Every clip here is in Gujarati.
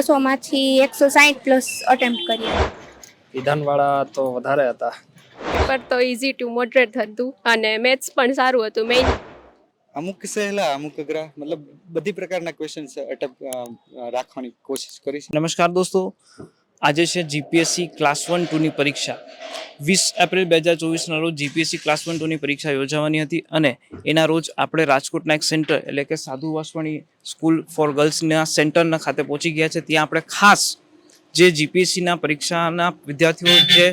100માંથી 160+ અટેમ્પ્ટ કર્યા. વિધાનવાળા તો વધારે હતા. પેપર તો ઇઝી ટુ મોડરેટ હતું અને મેથ્સ પણ સારું હતું. મેઇન અમુક સહેલા અમુક અઘરા મતલબ બધી પ્રકારના ક્વેશ્ચન્સ રાખવાની કોશિશ કરી છે. નમસ્કાર દોસ્તો, આજે છે જીપીએસસી ક્લાસ 1-2ની પરીક્ષા. 20 એપ્રિલ 2024ના રોજ જીપીએસસી ક્લાસ 1-2ની પરીક્ષા યોજાવાની હતી અને એના રોજ આપણે રાજકોટના એક સેન્ટર એટલે કે સાધુ વાસવાણી સ્કૂલ ફોર ગર્લ્સના સેન્ટરના ખાતે પહોંચી ગયા છે. ત્યાં આપણે ખાસ જે જીપીએસસીના પરીક્ષાના વિદ્યાર્થીઓ જે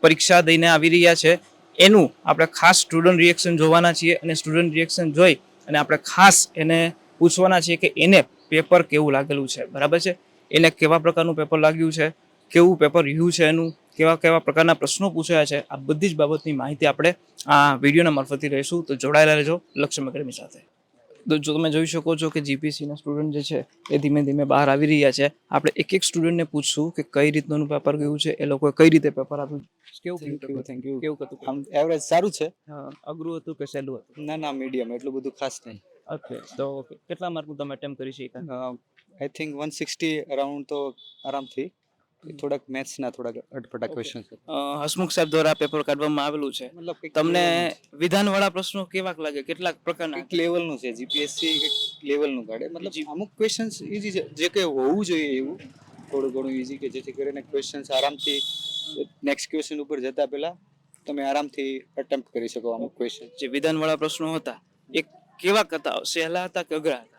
પરીક્ષા દઈને આવી રહ્યા છે એનું આપણે ખાસ સ્ટુડન્ટ રિએક્શન જોવાના છીએ અને સ્ટુડન્ટ રિએક્શન જોઈ અને આપણે ખાસ એને પૂછવાના છીએ કે એને પેપર કેવું લાગેલું છે. બરાબર છે, એને કેવા પ્રકારનું પેપર લાગ્યું છે, કેવું પેપર રહ્યું છે, એનું કેવા કેવા પ્રકારના પ્રશ્નો પૂછાયા છે, આ બધી જ બાબતની માહિતી આપણે આ વિડીયોના મારફતથી રહીશું. તો જોડાયેલા રહેજો લક્ષ્યમ એકેડમી સાથે. તો જો તમે જોઈ શકો છો કે જીપીએસસીના સ્ટુડન્ટ જે છે એ ધીમે ધીમે બહાર આવી રહ્યા છે. આપણે એક એક સ્ટુડન્ટને પૂછશું કે કઈ રીતનું પેપર ગયું છે, એ લોકોએ કઈ રીતે પેપર આપ્યું. Thank you. કેવું હતું? આમ એવરેજ સારું છે. અઘરું હતું કે સહેલું હતું? ના મીડિયમ, એટલું બધું ખાસ નહીં. ઓકે, તો કેટલા માર્કનું તમે અટેમ્પ્ટ કરી શક્યા? આઈ થિંક 160 અરાઉન્ડ તો આરામથી. થોડાક મેથ્સના થોડાક અટપટા ક્વેશ્ચન છે. હસમુખ સાહેબ દ્વારા પેપર કાઢવામાં આવેલું છે. મતલબ તમને વિધાનવાળા પ્રશ્નો કેવાક લાગે? કેટલાક પ્રકારના? એક લેવલનું છે જીપીએસસી, એક લેવલનું કાઢે. મતલબ અમુક ક્વેશ્ચન્સ ઈઝી છે, જે કે હોવું જોઈએ એવું થોડું ઘણું ઈઝી કે જેથી કરીને ક્વેશ્ચન્સ આરામથી નેક્સ્ટ ક્વેશ્ચન ઉપર જતા પહેલા તમે આરામથી અટેમ્પ્ટ કરી શકો. અમુક ક્વેશ્ચન જે વિધાનવાળા પ્રશ્નો હતા એ કેવાક હતા? સહેલા હતા કે અઘરા હતા?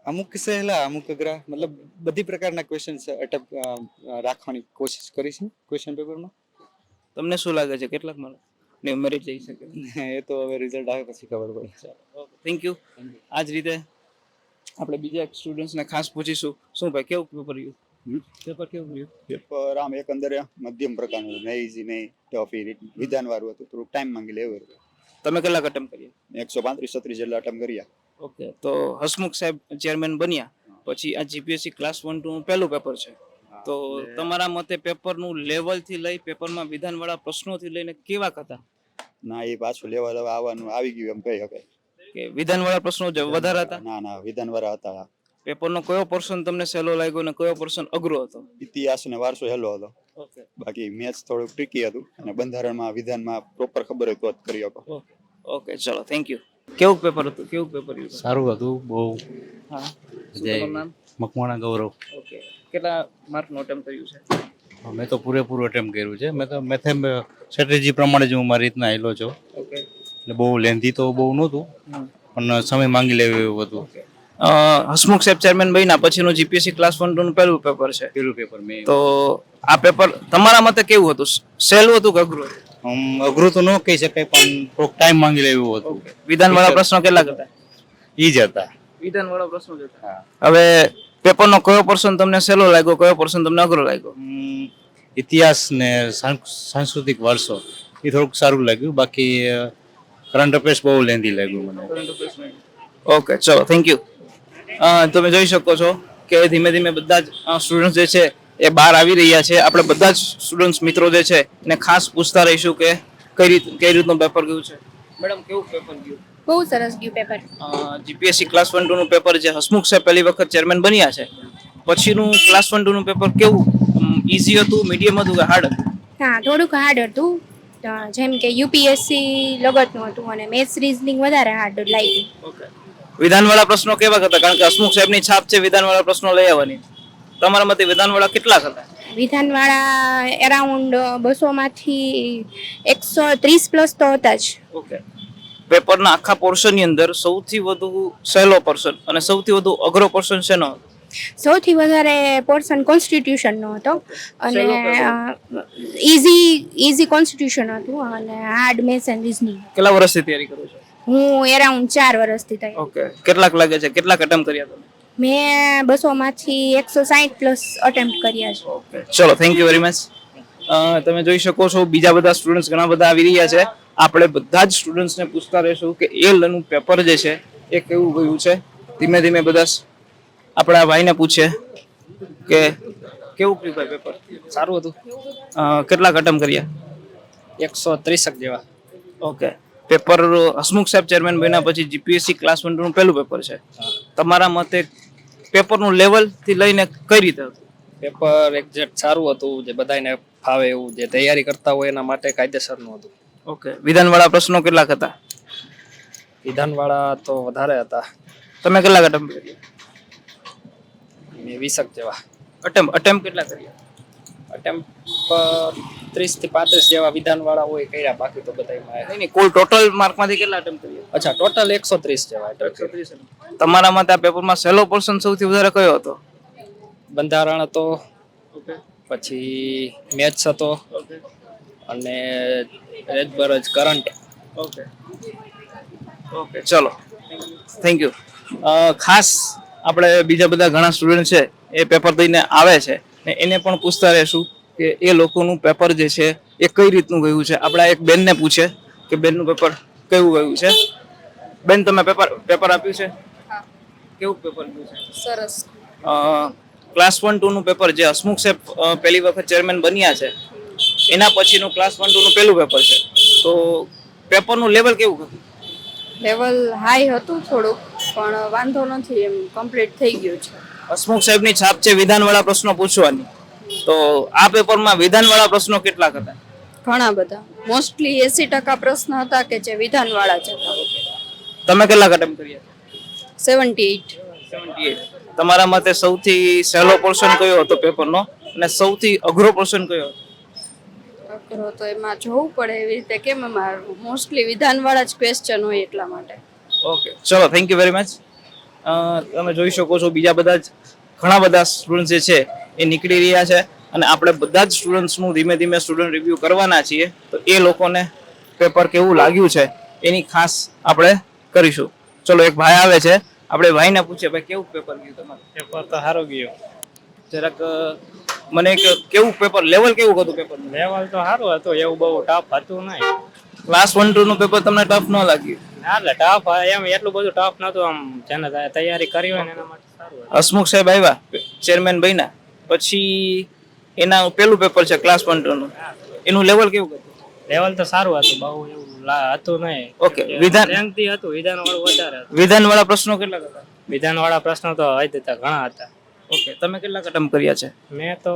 અમુક સહેલા અમુક અઘરા મતલબ બધી પ્રકારના ક્વેશ્ચન્સ રાખવાની કોશિશ કરી છે ક્વેશ્ચન પેપરમાં. તમને શું લાગે છે કેટલાક માર્ક ને મેરિટ જઈ શકે? એ તો હવે રિઝલ્ટ આવે પછી ખબર પડે. Thank you. આ જ રીતે આપણે બીજા સ્ટુડન્ટ્સને ખાસ પૂછીશું. શું ભાઈ, કેવું પેપર રહ્યું? પેપર કેવું રહ્યું? પેપર આમ એકંદરે મધ્યમ પ્રકારનું, નહીં ઈઝી નહીં ટફી. વિધાનવાળું હતું, થોડુંક ટાઈમ માંગી લે એવું. તમે કેટલાક અટેમ્પ્ટ કર્યા? 135-36 જેટલા અટેમ્પ્ટ કર્યા. ઓકે, તો હસમુખ સાહેબ ચેરમેન બન્યા પછી આ જીપીએસસી ક્લાસ 1-2 પહેલું પેપર છે. તો તમારા મતે પેપરનું લેવલથી લઈ પેપરમાં વિધાનવાળા પ્રશ્નોથી લઈને કેવા હતા? ના, એ પાછું લેવલ હવે આવવાનું આવી ગયું એમ કહી શકાય. કે વિધાનવાળા પ્રશ્નો જે વધારે હતા? ના, વિધાનવાળા હતા. પેપરનો કયો પોર્શન તમને સહેલો લાગ્યો અને કયો પોર્શન અઘરો હતો? ઇતિહાસ ને વારસો હેલો હતો. ઓકે, બાકી મેથ્સ થોડુંક ટ્રિકી હતું અને બંધારણમાં વિધાનમાં પ્રોપર ખબર હોય તો જ કરી શકો. ઓકે, ચલો, થેન્ક યુ. કેવું પેપર હતું? કેવું પેપર રહ્યું? સારું હતું બહુ. હા, શું જય તમારું નામ? મકવાણા ગૌરવ. ઓકે, કેટલા માર્કનું અટેમ્પ્ટ કર્યું છે? મેં તો પૂરેપૂરું અટેમ્પ્ટ કર્યું છે. મેં તો મેથેમ સ્ટ્રેટેજી પ્રમાણે જ હું મારી રીતના હેલો છો. ઓકે, એટલે બહુ લેન્ધી તો બહુ નહોતું, પણ સમય માંગી લેવું એવું હતું. હસમુખ સાહેબ ચેરમેન બન્યા પછીનું જીપીએસસી ક્લાસ 1-2 પહેલું પેપર છે. પેલું પેપર મેં તો આ પેપર તમારા મતે કેવું હતું? સહેલું હતું કે અઘરું હતું? અઘરું તો ન કહી શકાય, પણ થોડોક ટાઈમ માંગી લેવું એવું હતું. વિધાનવાળા પ્રશ્નો કેટલા હતા? ઈ જ હતા. વિધાનવાળા પ્રશ્નો જ હતા. હવે પેપરનો કયો પોર્શન તમને સહેલો લાગ્યો, કયો પોર્શન તમને અઘરો લાગ્યો? ઇતિહાસ ને સાંસ્કૃતિક વારસો એ થોડુંક સારું લાગ્યું. બાકી કરંટ અફેર્સ બહુ લેન્ધી લાગ્યું મને. ઓકે, ચલો, થેન્ક યુ. તમે જોઈ શકો છો કે ધીમે ધીમે બધા જ સ્ટુડન્ટ જે છે એ બહાર આવી રહ્યા છે. આપણે બધા જ સ્ટુડન્ટ મિત્રો જે છે એને ખાસ પૂછતા રહીશું કે કઈ રીતનું પેપર ગયું છે. મેડમ, કેવું પેપર ગયું? બહુ સરસ ગયું પેપર. જીપીએસસી ક્લાસ 1-2નું પેપર જે હસમુખ સાહેબ પહેલી વખત ચેરમેન બન્યા છે પછીનું ક્લાસ 1-2નું પેપર કેવું? ઈઝી હતું, મીડિયમ હતું કે હાર્ડ હતું? હા, થોડુંક હાર્ડ હતું. જેમ કે યુપીએસસી લગતનું હતું અને મેથ્સ રીઝનિંગ વધારે હાર્ડ લાગ્યું. ઓકે, વિધાનવાળા પ્રશ્નો કેવા હતા? કારણ કે હસમુખ સાહેબની છાપ છે વિધાનવાળા પ્રશ્નો લઈ આવવાની. તમારા મતે વિધાનવાળા કેટલા હતા? વિધાનવાળા એરાઉન્ડ 200માંથી 130+ તો હતા જ. ઓકે, પેપરના આખા પોર્શનની અંદર સૌથી વધુ સહેલો પોર્શન અને સૌથી વધુ અઘરો પોર્શન શેનો હતો? સૌથી વધારે પોર્શન કોન્સ્ટિટ્યુશનનો હતો અને ઈઝી કોન્સ્ટિટ્યુશન હતું અને હાર્ડ મેથ્સ એન્ડ રીઝનિંગ. કેટલા વર્ષથી તૈયારી કરો છો? હું એરાઉન્ડ 4 વર્ષથી તૈયાર. ઓકે, કેટલાક લાગે છે? કેટલાક અટેમ્પ્ટ કર્યા તમે? મેં 200માંથી 160+ અટેમ્પ્ટ કર્યા છે. ઓકે, ચલો, થેન્ક યુ વેરી મચ. તમે જોઈ શકો છો બીજા બધા સ્ટુડન્ટ્સ ઘણા બધા આવી રહ્યા છે. આપણે બધા જ સ્ટુડન્ટ્સને પૂછતા રહીશું કે એ લનું પેપર જે છે એ કેવું ગયું છે. ધીમે ધીમે બધા આપણા ભાઈને પૂછે કે કેવું ગયું ભાઈ પેપર? સારું હતું. કેટલાક અટેમ્પ્ટ કર્યા? 130 જેવા. ઓકે, પેપર હસમુખ સાહેબ ચેરમેન બન્યા પછી જીપીએસસી ક્લાસ 1-2નું પહેલું પેપર છે. તમારા મતે પેપરનું લેવલથી લઈને કઈ રીતે હતું? પેપર એક્ઝેક્ટ સારું હતું, જે બધાને ફાવે એવું, જે તૈયારી કરતા હોય એના માટે કાયદેસરનું હતું. ઓકે, વિધાનવાળા પ્રશ્નો કેટલાક હતા? વિધાનવાળા તો વધારે હતા, તમે કેટલા અટેમ્પ કર્યા? મેં 20 જેવા. અટેમ્પ કેટલા કર્યા? અટેમ્પ 30 થી 35 જેવા વિધાનવાળા હોય કર્યા, બાકી તો બધામાં. નહીં નહીં, કુલ ટોટલ માર્કમાંથી કેટલા અટેમ્પ કર્યા? અચ્છા, ટોટલ 130 જેવા attempt કર્યા. 130. તમારા મતે આ પેપરમાં સહેલો પોર્શન સૌથી વધારે કયો હતો? બંધારણ હતો, ઓકે પછી મેથ્સ હતો, ઓકે અને રેજબરજ કરંટ. ઓકે ઓકે, ચલો થેન્ક યુ. ખાસ આપણે બીજા બધા ઘણા સ્ટુડન્ટ છે એ પેપર દઈને આવે છે ને એને પણ પૂછતા રહેશું કે એ લોકોનું પેપર જે છે એ કઈ રીતનું ગયું છે. આપણે એક બેનને પૂછે કે બેનનું પેપર કેવું ગયું છે. બેન, તમે પેપર આપ્યું છે? કેવું પેપર ગયું છે? સરસ. ક્લાસ 1-2 નું પેપર જે હસમુખ સાહેબ પહેલી વખત ચેરમેન બન્યા છે એના પછીનું ક્લાસ 1-2 નું પહેલું પેપર છે, તો પેપરનું લેવલ કેવું હતું? લેવલ હાઈ હતું થોડુંક, પણ વાંધો નથી, એમ કમ્પ્લીટ થઈ ગયું છે. હસમુખ સાહેબની છાપ છે વિધાનવાળા પ્રશ્નો પૂછવાની, તો આ પેપરમાં વિધાનવાળા પ્રશ્નો કેટલાક હતા? ઘણા બધા, મોસ્ટલી 80% પ્રશ્ન હતા કે જે વિધાનવાળા જ હતા. તમે કેટલા અટેમ્પ કર્યા? 78. 78. તમારા મતે સૌથી સહેલો પોર્શન કયો હતો પેપરનો અને સૌથી અઘરો પોર્શન કયો હતો? અઘરો તો એમાં જોવું પડે એવી રીતે, કેમ એમાં મોસ્ટલી વિધાનવાળા જ ક્વેશ્ચન હોય એટલા માટે. ઓકે, ચલો થેન્ક યુ વેરી મચ. તમે જોઈ શકો છો બીજા બધા જ ઘણા બધા સ્ટુડન્ટ જે છે એ નીકળી રહ્યા છે અને આપણે બધા જ સ્ટુડન્ટ્સનું ધીમે ધીમે સ્ટુડન્ટ રિવ્યુ કરવાના છીએ, તો એ લોકોને પેપર કેવું લાગ્યું છે એની ખાસ આપણે કરીશું. ચલો, એક ભાઈ આવે છે, આપણે ભાઈને પૂછીએ, ભાઈ કેવું પેપર ગયું તમારું? પેપર તો સારું ગયું. જરાક મને કેવું પેપર, લેવલ કેવું હતું પેપરનું? લેવલ તો સારું હતું, એવું બહુ ટફ હતું નહીં. ક્લાસ 1-2 નું પેપર તમને ટફ ન લાગ્યું? એટલે ટફ એમ એટલું બધું ટફ નતું, આમ જેને તૈયારી કરી હોય ને એના માટે સારું હતું. હસમુખ સાહેબ આવ્યા, ચેરમેન બન્યા પછી એના પેલું પેપર છે ક્લાસ 1-2 નું, એનું લેવલ કેવું હતું? લેવલ તો સારું હતું, બહુ એવું હતું નહીં. ઓકે, વિધાન હતું, વિધાન વાળું વધારે હતું. વિધાનવાળા પ્રશ્નો કેટલા હતા? વિધાન વાળા પ્રશ્નો તો હતા, ઘણા હતા. ઓકે, તમે કેટલા અટેમ્પ કર્યા છે? મેં તો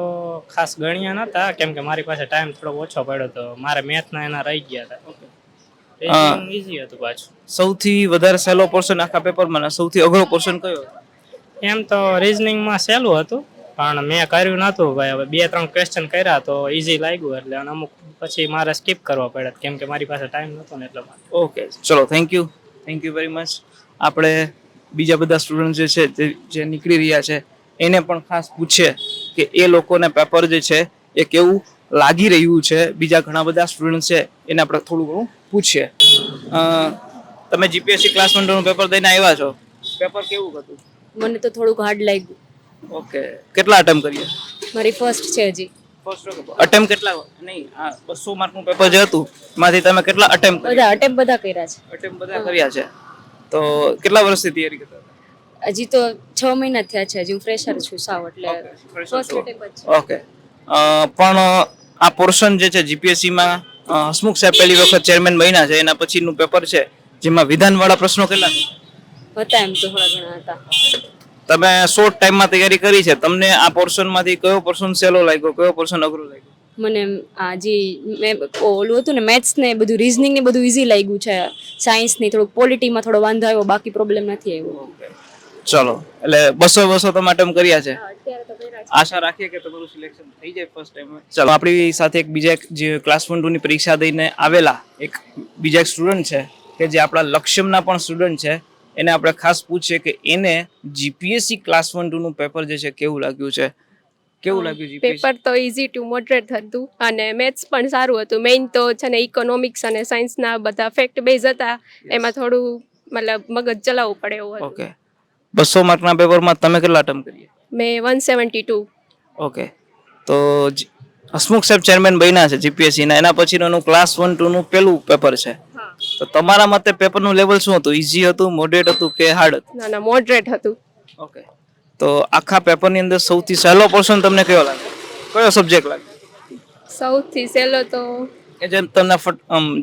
ખાસ ગણ્યા નતા, કેમ કે મારી પાસે ટાઈમ થોડો ઓછો પડ્યો તો મારે મેથ ના એના રહી ગયા હતા. ઈઝી હતું પાછું. સૌથી વધારે સહેલો પોર્શન આખા પેપરમાં, સૌથી અઘરો પોર્શન કયો? એમ તો રીઝનિંગમાં સહેલું હતું, પણ મેં કર્યું નતું ભાઈ. હવે 2-3 ક્વેશ્ચન કર્યા તો ઈઝી લાગ્યું, એટલે અમુક પછી મારે સ્કીપ કરવા પડ્યા કેમ કે મારી પાસે ટાઈમ નતો ને એટલા માટે. ઓકે, ચલો થેન્ક યુ વેરી મચ. આપણે બીજા બધા સ્ટુડન્ટ જે છે જે નીકળી રહ્યા છે એને પણ ખાસ પૂછીએ કે એ લોકોને પેપર જે છે એ કેવું લાગી રહ્યું છે. બીજા ઘણા બધા સ્ટુડન્ટ છે એને આપણે થોડું ઘણું પૂછીએ. તમે જીપીએસસી ક્લાસ 1-2 નું પેપર દઈને આવ્યા છો, પેપર કેવું હતું? મને તો થોડુંક હાર્ડ લાગ્યું. ઓકે, કેટલા અટેમ્પ કર્યા? મારી ફર્સ્ટ છે હજી. અટેમ્પ કેટલા? નહીં, આ 200 માર્કનું પેપર જે હતું એમાંથી તમે કેટલા અટેમ્પ કર્યા? બધા અટેમ્પ બધા કર્યા છે. અટેમ્પ બધા કર્યા છે, તો કેટલા વર્ષથી તૈયારી કરતા હતા? હજી તો 6 મહિના થયા છે, હજી હું ફ્રેશર છું સાવ, એટલે ફર્સ્ટ અટેમ્પ જ છે. ઓકે, પણ આ પોર્શન જે છે જીપીએસસીમાં હસમુખ સાહેબ પહેલી વખત ચેરમેન બન્યા છે એના પછીનું પેપર છે જેમાં વિધાનવાળા પ્રશ્નો કેટલા છે? હતા એમ તો થોડા ઘણા હતા. તમે શોર્ટ ટાઈમમાં તૈયારી કરી છે, તમને આ પોર્શનમાંથી કયો પોર્શન સહેલો લાગ્યો, કયો પોર્શન અઘરો લાગ્યો? મને આ જે ઓલું હતું ને મેથ્સ ને બધું, રીઝનિંગ ને બધું ઈઝી લાગ્યું છે. સાયન્સ ની થોડુંક પોલિટીમાં થોડો વાંધો આવ્યો, બાકી પ્રોબ્લેમ નથી આવ્યો. ચલો, એટલે 200 તમે અટેમ્પ કર્યા છે. આશા રાખીએ કે તમારું સિલેક્શન થઈ જાય ફર્સ્ટ ટાઈમ. ચલો, આપણી સાથે એક બીજા જે ક્લાસ 1-2 ની પરીક્ષા દઈને આવેલા એક બીજા સ્ટુડન્ટ છે કે જે આપણા લક્ષ્યમના પણ સ્ટુડન્ટ છે, એને આપણે ખાસ પૂછીએ કે એને જીપીએસસી ક્લાસ 1-2 નું પેપર જે છે કેવું લાગ્યું છે. કેવું લાગ્યું જીપીએસસી? પેપર તો ઇઝી ટુ મોડરેટ હતું અને મેથ્સ પણ સારું હતું. મેઇન તો છે ને ઇકોનોમિક્સ અને સાયન્સના બધા ફેક્ટ બેઝ હતા, એમાં થોડું મતલબ મગજ ચલાવવું પડે એવું હતું. ઓકે, 200 માર્કના પેપરમાં તમે કેટલા અટેમ્પ કર્યા? મેં 172. ઓકે, તો હસમુખ સાહેબ ચેરમેન બન્યા છે જીપીએસસી ના, એના પછીનું ક્લાસ 1-2 નું પેલું પેપર છે, તો તમારા મતે પેપરનું લેવલ શું હતું? ઈઝી હતું, મોડરેટ હતું કે હાર્ડ હતું? ના મોડરેટ હતું. ઓકે, તો આખા પેપરની અંદર સૌથી સહેલો પોર્શન તમને કયો લાગે? કયો સબ્જેક્ટ લાગે? સૌથી સહેલો તો કે જેમ તમને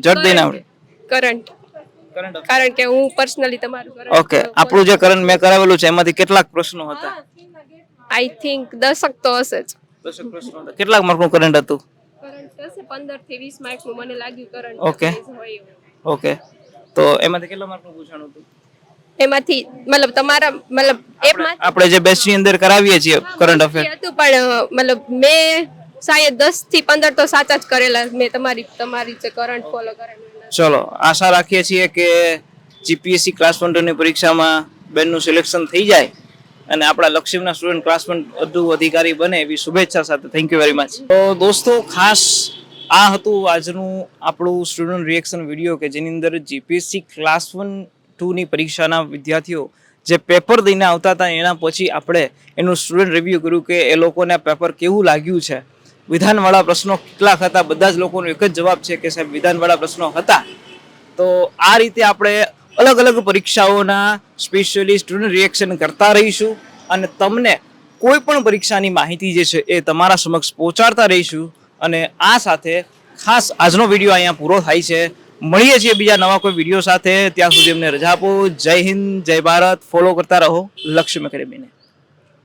જડ દઈને આવડે? કરંટ. કારણ કે હું પર્સનલી તમારું ઓકે, આપણું જે કરંટ મેં કરાવેલું છે એમાંથી કેટલાક પ્રશ્નો હતા? આઈ થિંક 10 તો હશે જ. 10 પ્રશ્નો હતા. કેટલાક માર્કનું કરંટ હતું? કરંટ હશે 15 થી 20 માર્કનું મને લાગ્યું કરંટ Okay. હોય એવું. ઓકે, તો એમાંથી કેટલા માર્કનું પૂછાણું હતું? એમાંથી મતલબ તમારા મતલબ એપમાં આપણે જે બેચ ની અંદર કરાવીએ છીએ કરંટ અફેર, હતું પણ મતલબ મેં શાયદ 10 થી 15 તો સાચા જ કરેલા મેં તમારી જે કરંટ ફોલો કરેલું. ચલો આશા રાખીએ છીએ કે જીપીએસસી ક્લાસ 1 ની પરીક્ષામાં બેનનું સિલેક્શન થઈ જાય અને આપણા લક્ષ્યના સ્ટુડન્ટ ક્લાસ 1 વધુ અધિકારી બને એવી શુભેચ્છા સાથે થેન્ક યુ વેરી મચ. તો દોસ્તો ખાસ આ હતું આજનું આપણું સ્ટુડન્ટ રિએક્શન વિડીયો કે જેની અંદર જીપીએસસી ક્લાસ 1-2 ની પરીક્ષાના વિદ્યાર્થીઓ જે પેપર દઈને આવતા હતા એના પછી આપણે એનું સ્ટુડન્ટ રિવ્યૂ કર્યું કે એ લોકોને આ પેપર કેવું લાગ્યું છે, વિધાનવાળા પ્રશ્નો કેટલાક હતા. બધા જ લોકોનો એક જ જવાબ છે કે સાહેબ વિધાનવાળા પ્રશ્નો હતા. તો આ રીતે આપણે અલગ અલગ પરીક્ષાઓના સ્પેશિયલી સ્ટુડન્ટ રિએક્શન કરતા રહીશું અને તમને કોઈ પણ પરીક્ષાની માહિતી જે છે એ તમારા સમક્ષ પહોંચાડતા રહીશું. અને આ સાથે ખાસ આજનો વિડીયો અહીંયા પૂરો થાય છે. મળીએ છીએ બીજા નવા કોઈ વિડીયો સાથે. ત્યાં સુધી અમને રજા આપો. જય હિન્દ, જય ભારત. ફોલો કરતા રહો લક્ષ્ય એકેડમીને.